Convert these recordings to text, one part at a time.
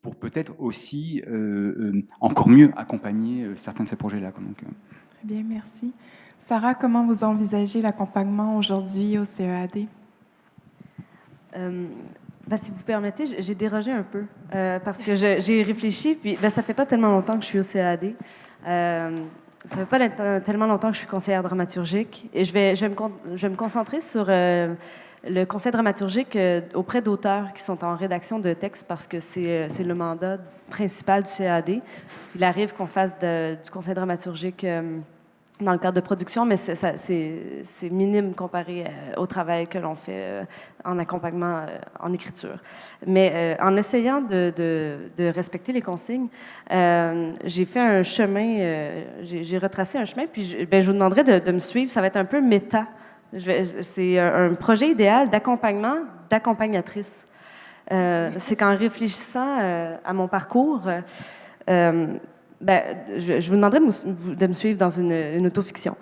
pour peut-être aussi encore mieux accompagner certains de ces projets-là. Donc, Très bien, merci. Sarah, comment vous envisagez l'accompagnement aujourd'hui au CEAD? Si vous permettez, j'ai dérogé un peu parce que j'ai réfléchi, puis ça fait pas tellement longtemps que je suis au CEAD. Ça fait pas tellement longtemps que je suis conseillère dramaturgique et je vais me concentrer sur le conseil dramaturgique auprès d'auteurs qui sont en rédaction de textes parce que c'est le mandat principal du CEAD. Il arrive qu'on fasse du conseil dramaturgique dans le cadre de production, mais c'est minime comparé au travail que l'on fait en accompagnement en écriture. Mais en essayant de respecter les consignes, j'ai fait un chemin, j'ai retracé un chemin, puis je vous demanderai de me suivre. Ça va être un peu méta. C'est un projet idéal d'accompagnement d'accompagnatrice. C'est qu'en réfléchissant à mon parcours, je vous demanderai de me suivre dans une autofiction.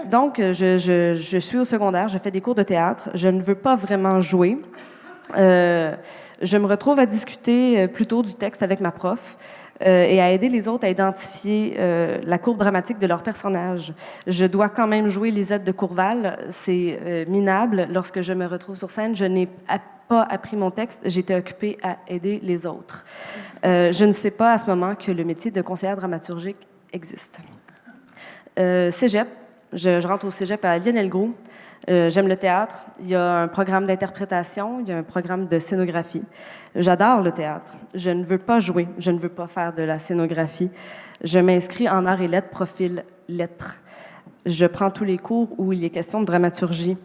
Donc, je suis au secondaire, je fais des cours de théâtre, je ne veux pas vraiment jouer. Je me retrouve à discuter plutôt du texte avec ma prof et à aider les autres à identifier la courbe dramatique de leur personnage. Je dois quand même jouer Lisette de Courval, c'est minable. Lorsque je me retrouve sur scène, je n'ai pas appris mon texte, j'étais occupée à aider les autres. Je ne sais pas à ce moment que le métier de conseillère dramaturgique existe. Cégep, je rentre au cégep à Lionel-Groulx. J'aime le théâtre. Il y a un programme d'interprétation, il y a un programme de scénographie. J'adore le théâtre. Je ne veux pas jouer, je ne veux pas faire de la scénographie. Je m'inscris en arts et lettres, profil lettres. Je prends tous les cours où il est question de dramaturgie.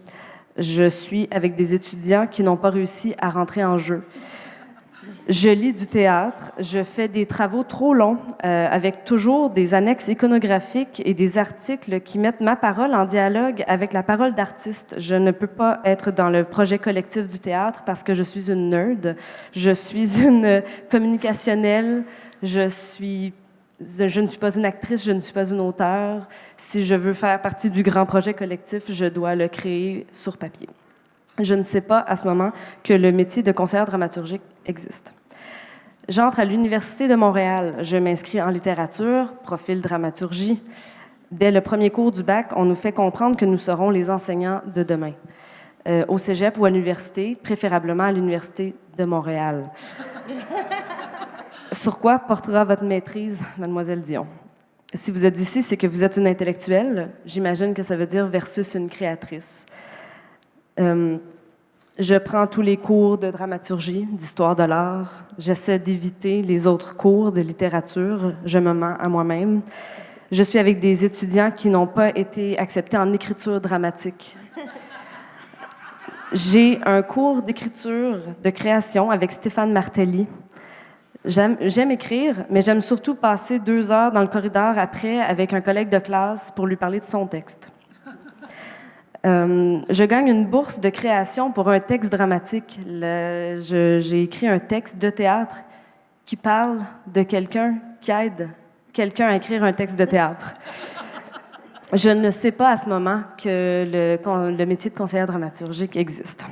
Je suis avec des étudiants qui n'ont pas réussi à rentrer en jeu. Je lis du théâtre, je fais des travaux trop longs avec toujours des annexes iconographiques et des articles qui mettent ma parole en dialogue avec la parole d'artiste. Je ne peux pas être dans le projet collectif du théâtre parce que je suis une nerd, je suis une communicationnelle, je ne suis pas une actrice, je ne suis pas une auteure. Si je veux faire partie du grand projet collectif, je dois le créer sur papier. Je ne sais pas à ce moment que le métier de conseillère dramaturgique existe. J'entre à l'Université de Montréal. Je m'inscris en littérature, profil dramaturgie. Dès le premier cours du bac, on nous fait comprendre que nous serons les enseignants de demain. Au cégep ou à l'université, préférablement à l'Université de Montréal. Sur quoi portera votre maîtrise, mademoiselle Dion? Si vous êtes ici, c'est que vous êtes une intellectuelle. J'imagine que ça veut dire versus une créatrice. Je prends tous les cours de dramaturgie, d'histoire de l'art. J'essaie d'éviter les autres cours de littérature. Je me mens à moi-même. Je suis avec des étudiants qui n'ont pas été acceptés en écriture dramatique. J'ai un cours d'écriture, de création avec Stéphane Martelly. J'aime écrire, mais j'aime surtout passer 2 heures dans le corridor après avec un collègue de classe pour lui parler de son texte. Je gagne une bourse de création pour un texte dramatique. J'ai écrit un texte de théâtre qui parle de quelqu'un qui aide quelqu'un à écrire un texte de théâtre. Je ne sais pas à ce moment que le métier de conseillère dramaturgique existe.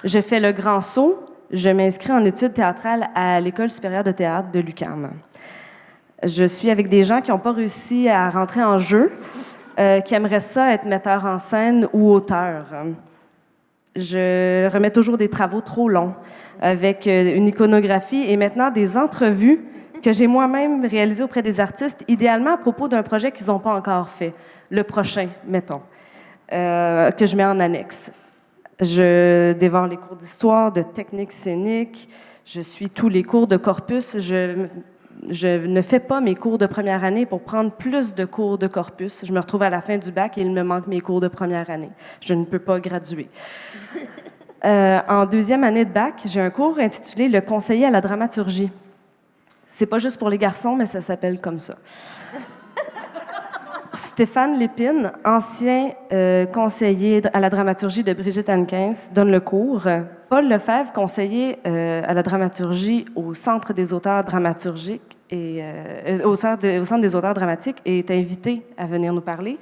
Je fais le grand saut. Je m'inscris en études théâtrales à l'École supérieure de théâtre de l'UQAM. Je suis avec des gens qui n'ont pas réussi à rentrer en jeu, qui aimeraient ça être metteur en scène ou auteur. Je remets toujours des travaux trop longs avec une iconographie et maintenant des entrevues que j'ai moi-même réalisées auprès des artistes, idéalement à propos d'un projet qu'ils n'ont pas encore fait, le prochain, mettons, que je mets en annexe. Je dévore les cours d'histoire, de technique scénique, je suis tous les cours de corpus. Je ne fais pas mes cours de première année pour prendre plus de cours de corpus. Je me retrouve à la fin du bac et il me manque mes cours de première année. Je ne peux pas graduer. En 2e année de bac, j'ai un cours intitulé « Le conseiller à la dramaturgie ». C'est pas juste pour les garçons, mais ça s'appelle comme ça. Stéphane Lépine, ancien conseiller à la dramaturgie de Brigitte Hankins, donne le cours. Paul Lefebvre, conseiller à la dramaturgie au Centre des auteurs dramaturgiques et au Centre des auteurs dramatiques, est invité à venir nous parler.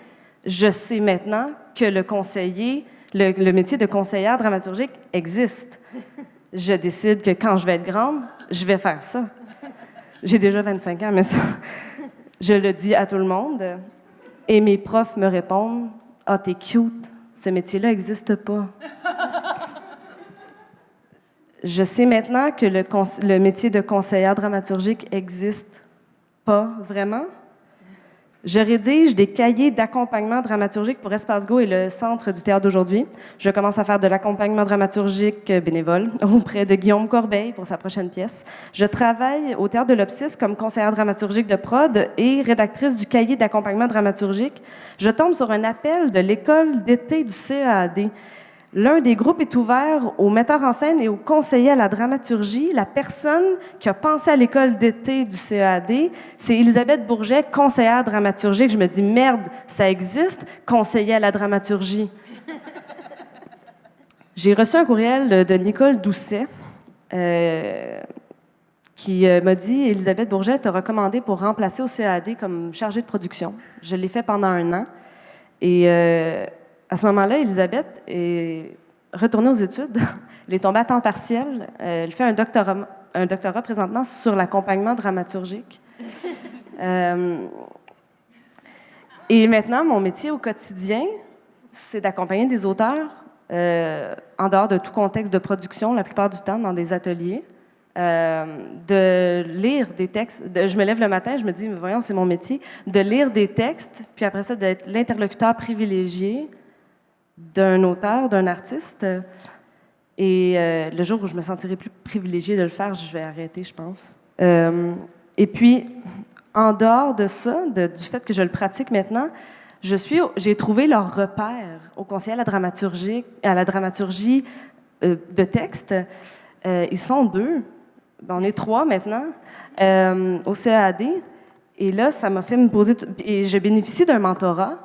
Je sais maintenant que le métier de conseillère dramaturgique existe. je décide que quand je vais être grande, je vais faire ça. J'ai déjà 25 ans, mais ça, je le dis à tout le monde. Et mes profs me répondent, « Ah, t'es cute, ce métier-là n'existe pas. » Je sais maintenant que le métier de conseillère dramaturgique existe pas vraiment. Je rédige des cahiers d'accompagnement dramaturgique pour Espace Go et le Centre du théâtre d'aujourd'hui. Je commence à faire de l'accompagnement dramaturgique bénévole auprès de Guillaume Corbeil pour sa prochaine pièce. Je travaille au Théâtre de l'Opsis comme conseillère dramaturgique de prod et rédactrice du cahier d'accompagnement dramaturgique. Je tombe sur un appel de l'école d'été du CEAD. L'un des groupes est ouvert aux metteurs en scène et aux conseillers à la dramaturgie. La personne qui a pensé à l'école d'été du CEAD, c'est Elisabeth Bourget, conseillère dramaturgique. Je me dis, merde, ça existe, conseiller à la dramaturgie. J'ai reçu un courriel de Nicole Doucet qui m'a dit, Elisabeth Bourget t'a recommandé pour remplacer au CEAD comme chargée de production. Je l'ai fait pendant 1 an. Et à ce moment-là, Elisabeth est retournée aux études. Elle est tombée à temps partiel. Elle fait un doctorat présentement sur l'accompagnement dramaturgique. Et maintenant, mon métier au quotidien, c'est d'accompagner des auteurs en dehors de tout contexte de production, la plupart du temps dans des ateliers, de lire des textes. Je me lève le matin, je me dis, voyons, c'est mon métier, de lire des textes, puis après ça, d'être l'interlocuteur privilégié d'un auteur, d'un artiste. Et le jour où je me sentirai plus privilégiée de le faire, je vais arrêter, je pense. Et puis, en dehors de ça, du fait que je le pratique maintenant, j'ai trouvé leur repère au conseiller à la dramaturgie de texte. Ils sont 2. On est 3 maintenant au CEAD. Et là, ça m'a fait me poser... Et je bénéficie d'un mentorat,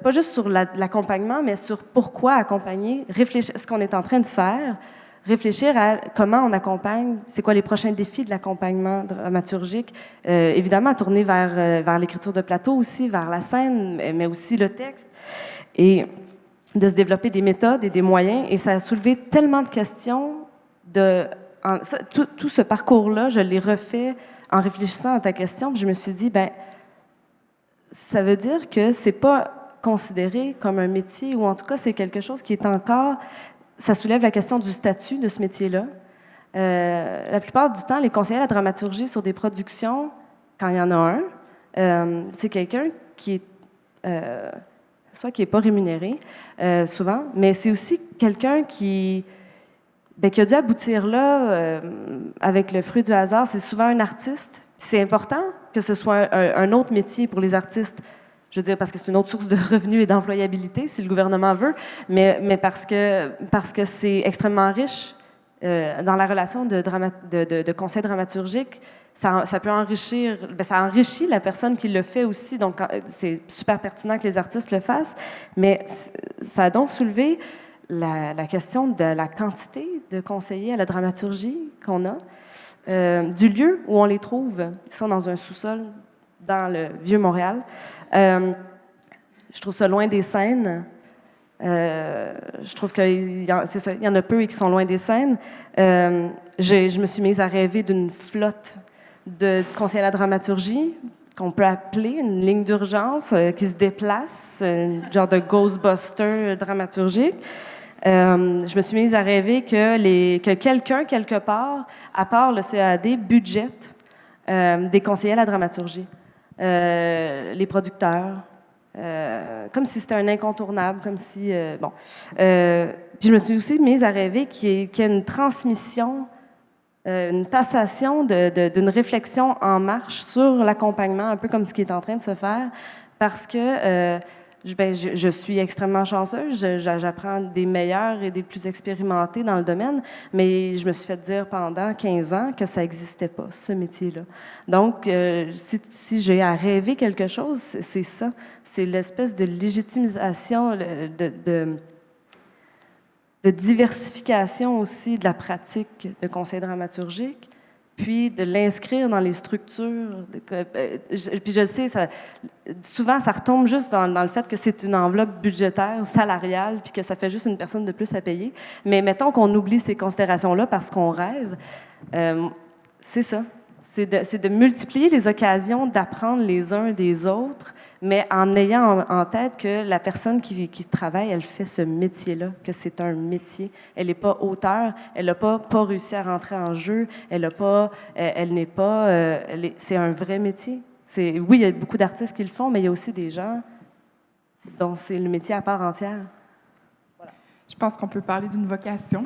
pas juste sur l'accompagnement, mais sur pourquoi accompagner, réfléchir ce qu'on est en train de faire, réfléchir à comment on accompagne, c'est quoi les prochains défis de l'accompagnement dramaturgique, évidemment tourner vers l'écriture de plateau aussi, vers la scène, mais aussi le texte, et de se développer des méthodes et des moyens. Et ça a soulevé tellement de questions. Tout ce parcours-là, je l'ai refait en réfléchissant à ta question, puis je me suis dit, ça veut dire que c'est pas considéré comme un métier, ou en tout cas, c'est quelque chose qui est encore... Ça soulève la question du statut de ce métier-là. La plupart du temps, les conseillers à la dramaturgie sur des productions, quand il y en a un, c'est quelqu'un qui est... soit qui n'est pas rémunéré, souvent, mais c'est aussi quelqu'un qui a dû aboutir là avec le fruit du hasard. C'est souvent un artiste. C'est important que ce soit un autre métier pour les artistes. Je veux dire, parce que c'est une autre source de revenus et d'employabilité, si le gouvernement veut, mais parce que c'est extrêmement riche dans la relation de conseil dramaturgique. Ça peut enrichir, ça enrichit la personne qui le fait aussi, donc c'est super pertinent que les artistes le fassent, mais ça a donc soulevé la question de la quantité de conseillers à la dramaturgie qu'on a, du lieu où on les trouve. Ils sont dans un sous-sol dans le Vieux-Montréal. Je trouve ça loin des scènes. Je trouve qu'il y en a peu et qui sont loin des scènes. Je me suis mise à rêver d'une flotte de conseillers à la dramaturgie qu'on peut appeler une ligne d'urgence qui se déplace, un genre de Ghostbuster dramaturgique. Je me suis mise à rêver que quelqu'un, quelque part, à part le CAD, budgète des conseillers à la dramaturgie. Les producteurs, comme si c'était un incontournable, comme si... Puis je me suis aussi mise à rêver qu'il y ait une transmission, une passation d'une réflexion en marche sur l'accompagnement, un peu comme ce qui est en train de se faire, parce que je suis extrêmement chanceuse, j'apprends des meilleurs et des plus expérimentés dans le domaine, mais je me suis fait dire pendant 15 ans que ça n'existait pas, ce métier-là. Donc, si j'ai à rêver quelque chose, c'est ça. C'est l'espèce de légitimisation, de diversification aussi de la pratique de conseil dramaturgique puis de l'inscrire dans les structures. Puis je sais, souvent, ça retombe juste dans le fait que c'est une enveloppe budgétaire, salariale, puis que ça fait juste une personne de plus à payer. Mais mettons qu'on oublie ces considérations-là parce qu'on rêve. C'est ça. C'est de multiplier les occasions d'apprendre les uns des autres, mais en ayant en tête que la personne qui travaille, elle fait ce métier-là, que c'est un métier. Elle n'est pas auteure, elle n'a pas réussi à rentrer en jeu, c'est un vrai métier. Oui, il y a beaucoup d'artistes qui le font, mais il y a aussi des gens dont c'est le métier à part entière. Je pense qu'on peut parler d'une vocation.